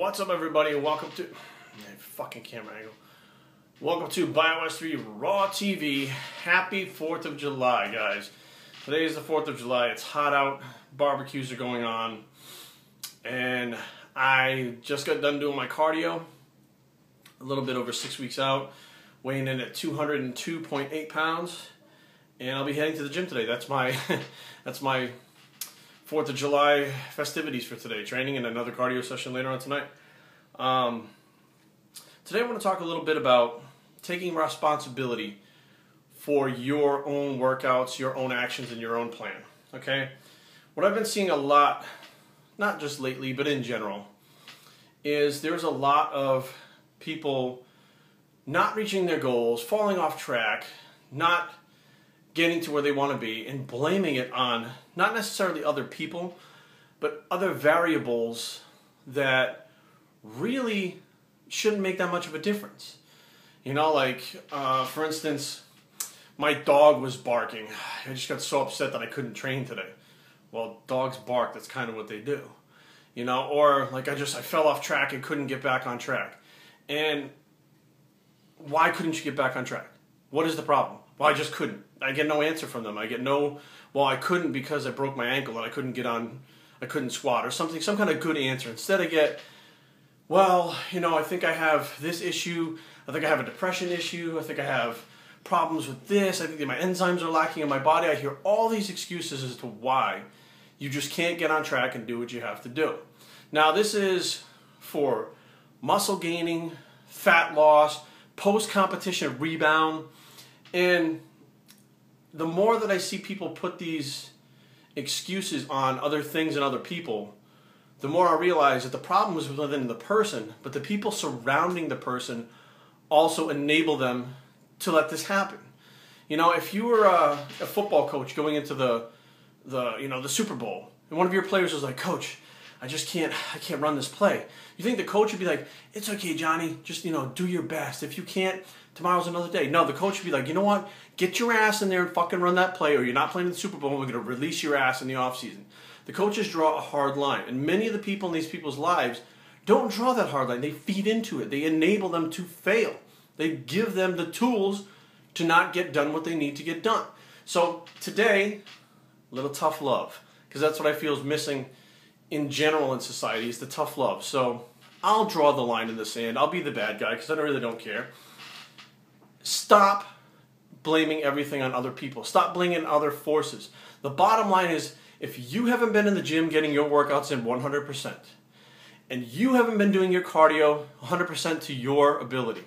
What's up, everybody? Welcome to fucking camera angle. Welcome to BioS 3 Raw TV. Happy 4th of July, guys. Today is the 4th of July. It's hot out. Barbecues are going on. And I just got done doing my cardio. A little bit over 6 weeks out. Weighing in at 202.8 pounds. And I'll be heading to the gym today. That's my that's my 4th of July festivities for today. Training and another cardio session later on tonight. Today I want to talk a little bit about taking responsibility for your own workouts, your own actions, and your own plan. Okay? What I've been seeing a lot, not just lately, but in general, is there's a lot of people not reaching their goals, falling off track, not getting to where they want to be, and blaming it on not necessarily other people, but other variables that really shouldn't make that much of a difference. You know, like, for instance, my dog was barking. I just got so upset that I couldn't train today. Well, dogs bark, that's kind of what they do. You know, or like I fell off track and couldn't get back on track. And why couldn't you get back on track? What is the problem? Well, I just couldn't. I get no answer from them. I get no, well, I couldn't because I broke my ankle and I couldn't get on, I couldn't squat or something, some kind of good answer. Instead I get, well, you know, I think I have this issue, I think I have a depression issue, I think I have problems with this, I think that my enzymes are lacking in my body. I hear all these excuses as to why you just can't get on track and do what you have to do. Now, this is for muscle gaining, fat loss, post-competition rebound, and the more that I see people put these excuses on other things and other people, the more I realize that the problem is within the person, but the people surrounding the person also enable them to let this happen. You know, if you were a football coach going into the Super Bowl, and one of your players was like, "Coach, I can't run this play." You think the coach would be like, "It's okay, Johnny, just, you know, do your best. If you can't, tomorrow's another day." No, the coach would be like, "You know what? Get your ass in there and fucking run that play, or you're not playing in the Super Bowl, and we're going to release your ass in the offseason." The coaches draw a hard line, and many of the people in these people's lives don't draw that hard line. They feed into it. They enable them to fail. They give them the tools to not get done what they need to get done. So today, a little tough love, because that's what I feel is missing in general in society, is the tough love. So I'll draw the line in the sand. I'll be the bad guy because I really don't care. Stop blaming everything on other people. Stop blaming other forces. The bottom line is, if you haven't been in the gym getting your workouts in 100%, and you haven't been doing your cardio 100% to your ability,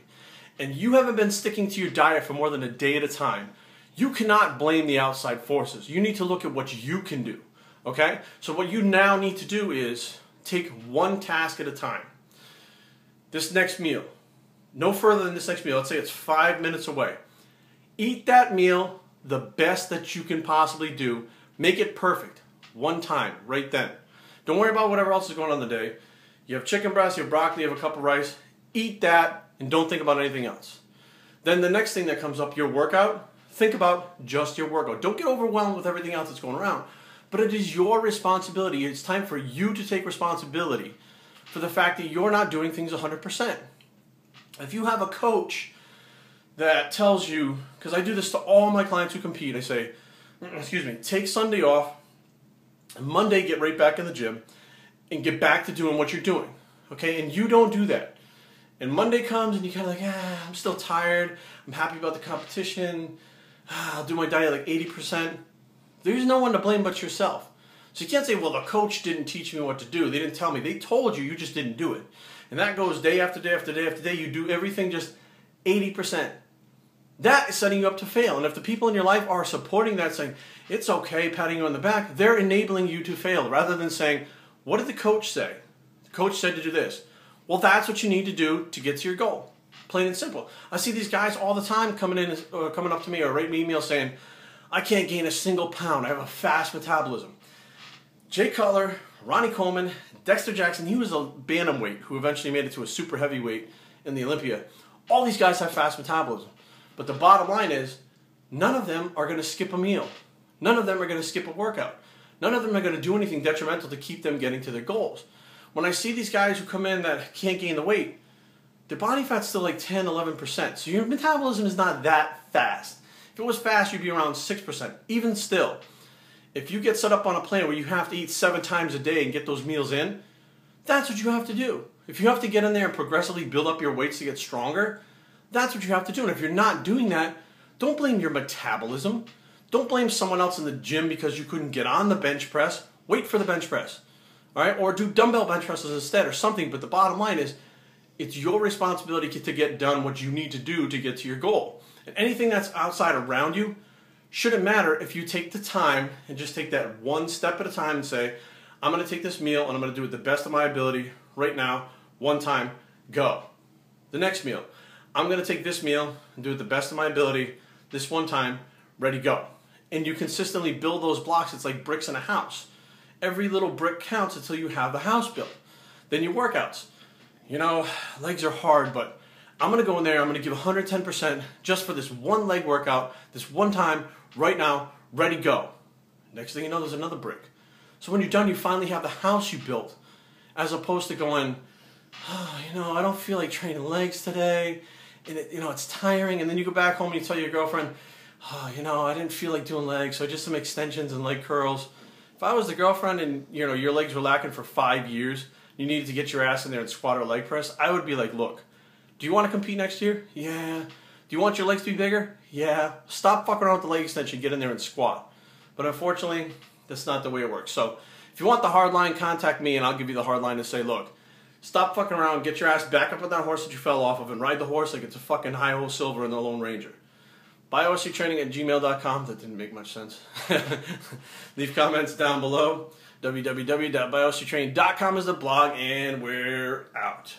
and you haven't been sticking to your diet for more than a day at a time, you cannot blame the outside forces. You need to look at what you can do. Okay? So what you now need to do is take one task at a time. This next meal, no further than this next meal, let's say it's 5 minutes away. Eat that meal the best that you can possibly do. Make it perfect. One time, right then. Don't worry about whatever else is going on in the day. You have chicken breast, you have broccoli, you have a cup of rice. Eat that and don't think about anything else. Then the next thing that comes up, your workout, think about just your workout. Don't get overwhelmed with everything else that's going around. But it is your responsibility. It's time for you to take responsibility for the fact that you're not doing things 100%. If you have a coach that tells you, because I do this to all my clients who compete, I say, excuse me, take Sunday off, and Monday get right back in the gym, and get back to doing what you're doing. Okay? And you don't do that. And Monday comes, and you're kind of like, I'm still tired, I'm happy about the competition, I'll do my diet like 80%. There's no one to blame but yourself. So you can't say, well, the coach didn't teach me what to do. They didn't tell me. They told you, you just didn't do it. And that goes day after day after day after day. You do everything just 80%. That is setting you up to fail. And if the people in your life are supporting that, saying, it's okay, patting you on the back, they're enabling you to fail, rather than saying, what did the coach say? The coach said to do this. Well, that's what you need to do to get to your goal. Plain and simple. I see these guys all the time coming up to me or write me emails saying, I can't gain a single pound. I have a fast metabolism. Jay Cutler, Ronnie Coleman, Dexter Jackson, he was a bantamweight who eventually made it to a super heavyweight in the Olympia. All these guys have fast metabolism. But the bottom line is, none of them are going to skip a meal. None of them are going to skip a workout. None of them are going to do anything detrimental to keep them getting to their goals. when I see these guys who come in that can't gain the weight, their body fat's still like 10, 11%. So your metabolism is not that fast. If it was fast, you'd be around 6%. Even still, if you get set up on a plan where you have to eat 7 times a day and get those meals in, that's what you have to do. If you have to get in there and progressively build up your weights to get stronger, that's what you have to do. And if you're not doing that, don't blame your metabolism. Don't blame someone else in the gym because you couldn't get on the bench press. Wait for the bench press. All right? Or do dumbbell bench presses instead or something. But the bottom line is, it's your responsibility to get done what you need to do to get to your goal. And anything that's outside around you shouldn't matter if you take the time and just take that one step at a time and say, I'm going to take this meal and I'm going to do it the best of my ability right now, one time, go. The next meal, I'm going to take this meal and do it the best of my ability, this one time, ready, go. And you consistently build those blocks. It's like bricks in a house. Every little brick counts until you have the house built. Then your workouts. You know, legs are hard, but I'm going to go in there, I'm going to give 110% just for this one leg workout, this one time, right now, ready, go. Next thing you know, there's another brick. So when you're done, you finally have the house you built, as opposed to going, oh, you know, I don't feel like training legs today, and it's tiring, and then you go back home and you tell your girlfriend, oh, you know, I didn't feel like doing legs, so just some extensions and leg curls. If I was the girlfriend and, you know, your legs were lacking for 5 years, you needed to get your ass in there and squat or leg press, I would be like, look, do you want to compete next year? Yeah. Do you want your legs to be bigger? Yeah. Stop fucking around with the leg extension, get in there and squat. But unfortunately, that's not the way it works. So if you want the hard line, contact me and I'll give you the hard line to say, look, stop fucking around, get your ass back up on that horse that you fell off of and ride the horse like it's a fucking Hi-Ho Silver in the Lone Ranger. biosctraining@gmail.com. That didn't make much sense. Leave comments down below. www.biosctraining.com is the blog, and we're out.